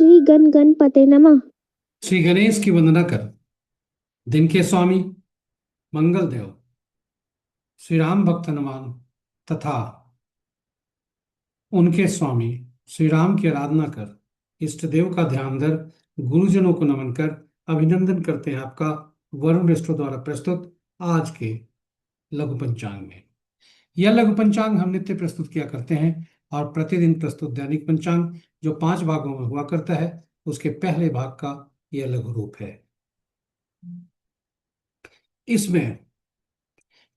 श्री गण गणपते नमः। श्री गणेश की वंदना कर। दिन के स्वामी मंगल देव श्री राम भक्त हनुमान तथा उनके स्वामी श्री राम की आराधना कर, इष्ट देव का ध्यान धर, गुरुजनों को नमन कर अभिनंदन करते हैं आपका वरुण रेस्टो द्वारा प्रस्तुत आज के लघु पंचांग में। यह लघु पंचांग हम नित्य प्रस्तुत किया करते हैं और प्रतिदिन प्रस्तुत दैनिक पंचांग जो 5 भागों में हुआ करता है, उसके पहले भाग का यह लघु रूप है। इसमें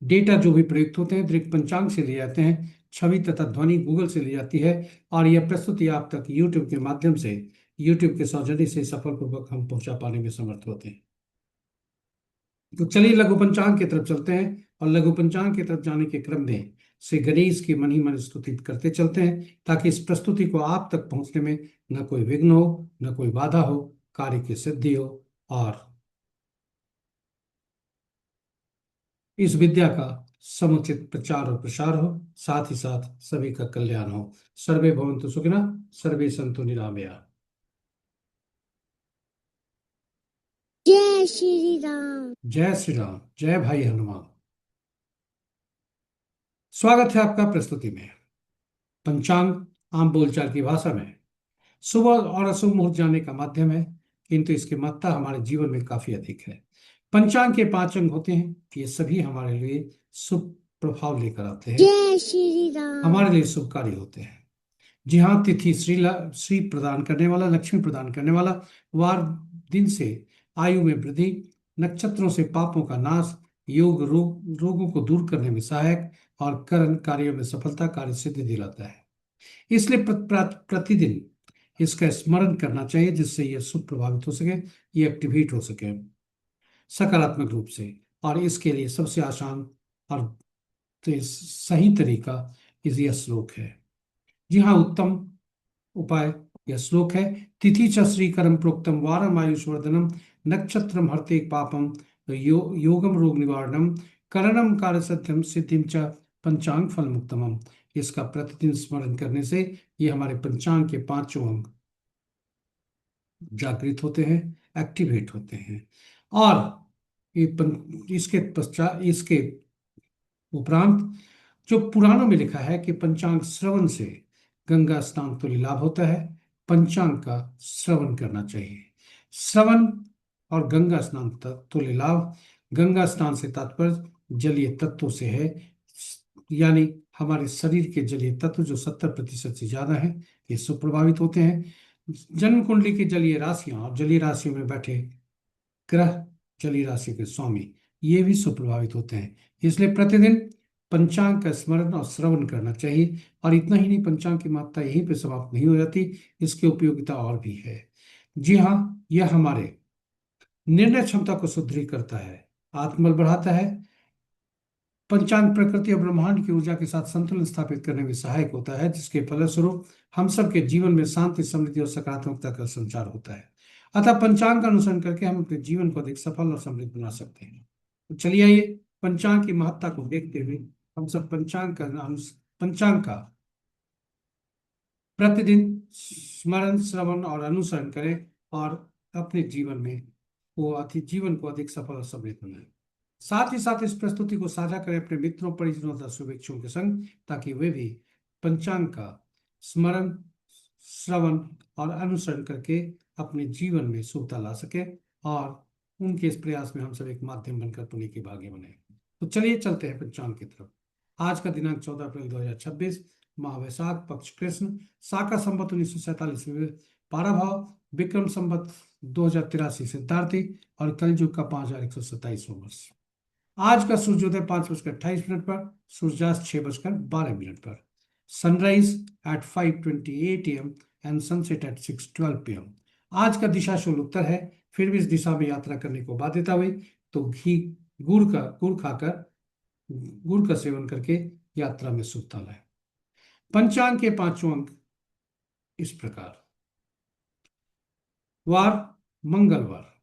डेटा जो भी प्रयुक्त होते हैं दृक पंचांग से लिए जाते हैं, छवि तथा ध्वनि गूगल से ली जाती है और यह प्रस्तुति आप तक यूट्यूब के माध्यम से, यूट्यूब के सौजन्य से सफलपूर्वक हम पहुंचा पाने में समर्थ होते हैं। तो चलिए लघु पंचांग की तरफ चलते हैं और लघु पंचांग की तरफ जाने के क्रम में श्री गणेश की मन ही मन स्तुति करते चलते हैं, ताकि इस प्रस्तुति को आप तक पहुंचने में न कोई विघ्न हो, न कोई बाधा हो, कार्य की सिद्धि हो और इस विद्या का समुचित प्रचार और प्रसार हो, साथ ही साथ सभी का कल्याण हो। सर्वे भवन्तु सुखिनः, सर्वे सन्तु निरामया। जय श्री राम। जय श्री राम, जय भाई हनुमान। स्वागत है आपका प्रस्तुति में। पंचांग आम बोलचाल की भाषा में शुभ और अशुभ मुहूर्त जानने का माध्यम है, किंतु इसकी महत्ता हमारे जीवन में काफी अधिक है। पंचांग के 5 अंग होते हैं, ये सभी हमारे लिए शुभ प्रभाव लेकर आते हैं, जय श्री राम। हमारे लिए शुभकारी होते हैं। जी हाँ, तिथि श्री प्रदान करने वाला, लक्ष्मी प्रदान करने वाला, वार दिन से आयु में वृद्धि, नक्षत्रों से पापों का नाश, रोगों को दूर करने में सहायक और कर्म कार्यों में सफलता, कार्य सिद्धि दिलाता है। इसलिए प्रतिदिन इसका स्मरण करना चाहिए, जिससे यह शुभ प्रभावित हो सके, ये एक्टिवेट हो सके सकारात्मक रूप से। और इसके लिए सबसे आसान और सही तरीका यह श्लोक है। जी हाँ, उत्तम उपाय यह श्लोक है। तिथि च श्रीकरम प्रोक्तम वारम आयुष्वर्धनम नक्षत्रम हरते पापम योगम रोग निवारणम करणम कार्य सत्यम सिद्धिम च पंचांग फल मुक्तमम। इसका प्रतिदिन स्मरण करने से ये हमारे पंचांग के 5 अंग जागृत होते हैं, एक्टिवेट होते हैं। और इसके पश्चात, इसके उपरांत जो पुराणों में लिखा है कि पंचांग श्रवण से गंगा स्नान तुल्य लाभ होता है, पंचांग का श्रवण करना चाहिए। श्रवण और गंगा स्नान तुल्य लाभ। गंगा स्नान से तात्पर्य जलीय तत्वों से है, यानी हमारे शरीर के जलीय तत्व जो 70% से ज्यादा है, ये सुप्रभावित होते हैं। जन्म कुंडली की जलीय राशियां और जलीय राशियों में बैठे ग्रह जलीय राशि के स्वामी, ये भी सुप्रभावित होते हैं। इसलिए प्रतिदिन पंचांग का स्मरण और श्रवण करना चाहिए। और इतना ही नहीं, पंचांग की महत्ता यहीं पे समाप्त नहीं हो जाती, इसकी उपयोगिता और भी है। जी हाँ, यह हमारे निर्णय क्षमता को सुदृढ़ करता है, आत्मबल बढ़ाता है। पंचांग प्रकृति और ब्रह्मांड की ऊर्जा के साथ संतुलन स्थापित करने में सहायक होता है, जिसके फलस्वरूप हम सबके जीवन में शांति, समृद्धि और सकारात्मकता का संचार होता है। अतः पंचांग का अनुसरण करके हम अपने जीवन को अधिक सफल और समृद्ध बना सकते हैं। तो चलिए आइए पंचांग की महत्ता को देखते हुए हम सब पंचांग का प्रतिदिन स्मरण, श्रवण और अनुसरण करें और अपने जीवन में जीवन को अधिक सफल और समृद्ध बनाएं। साथ ही साथ इस प्रस्तुति को साझा करें अपने मित्रों, परिजनों तथा शुभेच्छुओं के संग, ताकि वे भी पंचांग का स्मरण, श्रवण और अनुसरण करके अपने जीवन में शुभता ला सके और उनके इस प्रयास में हम सब एक माध्यम बनकर पुण्य के भागी बने। तो चलिए चलते हैं पंचांग की तरफ। आज का दिनांक 14 अप्रैल 2026, माह वैशाख, पक्ष कृष्ण, शाका संवत 1947 में 12 भाव, विक्रम संवत 2083 सिद्धार्थी और कलयुग का 5127वां वर्ष। आज का सूर्योदय 5:28 पर, सूर्यास्त 6:12 पर, sunrise at 5:28 AM and sunset at 6:12 PM। आज का दिशा शूल उत्तर है। फिर भी इस दिशा में यात्रा करने को बाध्यता हुई तो गुड़ का सेवन करके यात्रा में शुभता लाए। पंचांग के 5 अंक इस प्रकार। वार मंगलवार,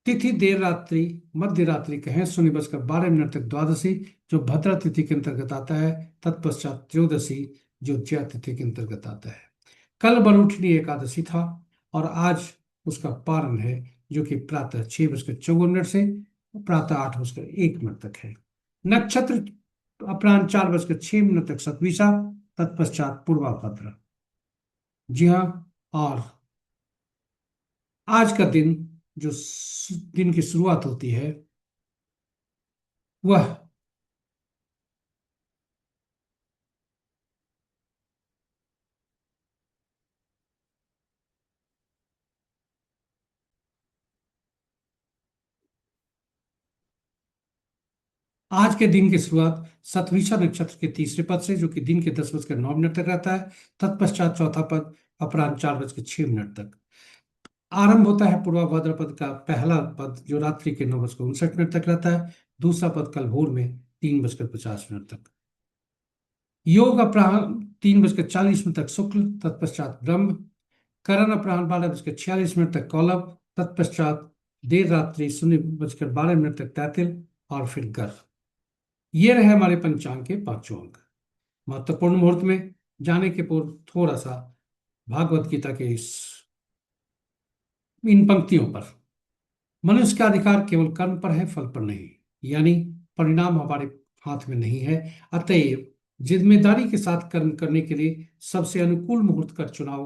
तिथि देर रात्रि मध्य रात्रि कहें 0:12 तक द्वादशी, जो भद्रा तिथि के अंतर्गत आता है। तत्पश्चात त्रयोदशी, जो ज्या तिथि के अंतर्गत आता है। कल वरुणिनी एकादशी था और आज उसका पारण है, जो कि प्रातः 6:54 से प्रातः 8:01 तक है। नक्षत्र अपराह्न 4:06 तक सतविशा, तत्पश्चात पूर्वा भद्र। जी हाँ। और आज का दिन, जो दिन की शुरुआत होती है, वह आज के दिन की शुरुआत सतविशा नक्षत्र के तीसरे पद से, जो कि दिन के 10:09 तक रहता है। तत्पश्चात चौथा पद अपराह्न 4:06 तक आरंभ होता है। पूर्वा भाद्र पद का पहला पद, जो रात्रि के 9:59 तक रहता है। दूसरा पद कल भोर में 3:50 तक। योग अपराह्न 3:40 तक शुक्ल, तत्पश्चात ब्रह्म। करण अपराह्न 12:46 तक कौलव, तत्पश्चात देर रात्रि 0:12 तक तैतिल, और फिर गर्भ। ये रहे हमारे पंचांग के पांचों अंक। महत्वपूर्ण मुहूर्त में जाने के पूर्व थोड़ा सा भागवत गीता के इन पंक्तियों पर। मनुष्य का अधिकार केवल कर्म पर है, फल पर नहीं। यानी परिणाम हमारे हाथ में नहीं है। अतएव जिम्मेदारी के साथ कर्म करने के लिए सबसे अनुकूल मुहूर्त का चुनाव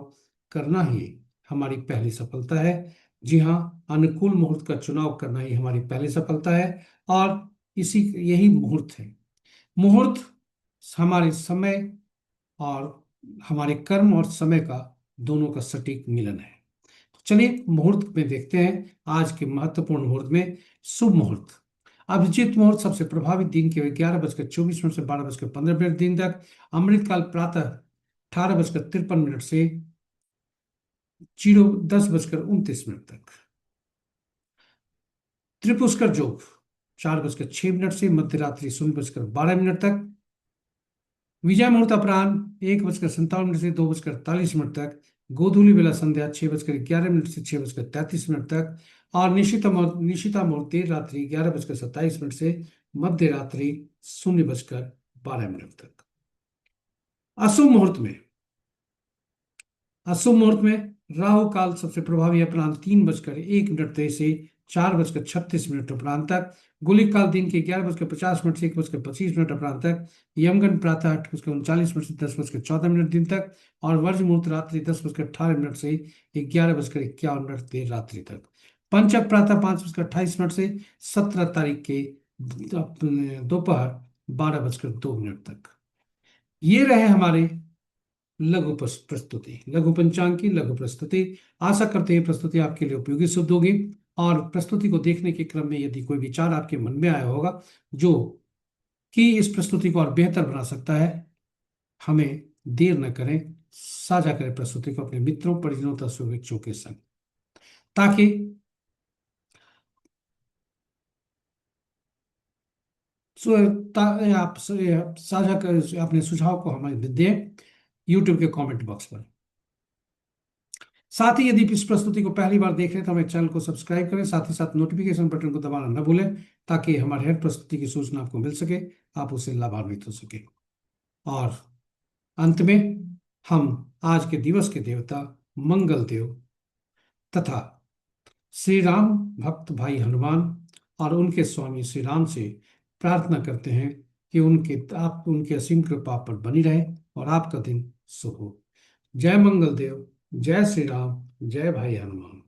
करना ही हमारी पहली सफलता है। जी हाँ, अनुकूल मुहूर्त का चुनाव करना ही हमारी पहली सफलता है। और इसी यही मुहूर्त है। मुहूर्त हमारे समय और हमारे कर्म और समय का दोनों का सटीक मिलन है। तो चलिए मुहूर्त में देखते हैं। आज के महत्वपूर्ण मुहूर्त में शुभ मुहूर्त। अभिजीत मुहूर्त सबसे प्रभावित दिन के 11:24 से 12:15 दिन तक। अमृतकाल प्रातः 18:53 से 10:29 तक। त्रिपुष्कर योग 4:06 से मध्य रात्रि 0:12 तक। विजय मुहूर्त अपराह्न 1:57 से 2:48 तक। गोधूली बेला संध्या 6:11 से 6:33 तक। और निशिता मुहूर्त देर रात्रि 11:27 से मध्य रात्रि 0:12 तक। अशुभ मुहूर्त में अशुभ मुहूर्त में राहु काल सबसे प्रभावी अपराह्न 3:01 से 4:36 उपरांत तक। गुलिक काल दिन के 11:50 से 1:25 अपरांत तक। यमगंड प्रातः 8:39 से 10:14 दिन तक। और वर्ज मुहूर्त रात्रि 10:18 से 11:51 देर रात्रि तक। पंचक प्रातः 5:28 से 17 तारीख के दोपहर 12:02 तक। ये रहे हमारे लघु पंचांग की लघु प्रस्तुति। आशा करते हैं प्रस्तुति आपके लिए उपयोगी सिद्ध होगी। और प्रस्तुति को देखने के क्रम में यदि कोई विचार आपके मन में आया होगा जो कि इस प्रस्तुति को और बेहतर बना सकता है, हमें देर न करें, साझा करें प्रस्तुति को अपने मित्रों, परिजनों तथा शुभेच्छुओं के संग, ताकि आप साझा कर अपने सुझाव को हमें दें यूट्यूब के कमेंट बॉक्स पर। साथ ही यदि इस प्रस्तुति को पहली बार देख रहे हैं तो हमें चैनल को सब्सक्राइब करें, साथ ही साथ नोटिफिकेशन बटन को दबाना न भूलें, ताकि हमारे हर प्रस्तुति की सूचना आपको मिल सके, आप उससे लाभान्वित हो सके। और अंत में हम आज के दिवस के देवता मंगल देव तथा श्री राम भक्त भाई हनुमान और उनके स्वामी श्री राम से प्रार्थना करते हैं कि उनके असीम कृपा पर बनी रहे और आपका दिन शुभ हो। जय मंगल देव, जय श्री राम, जय भाई हनुमान।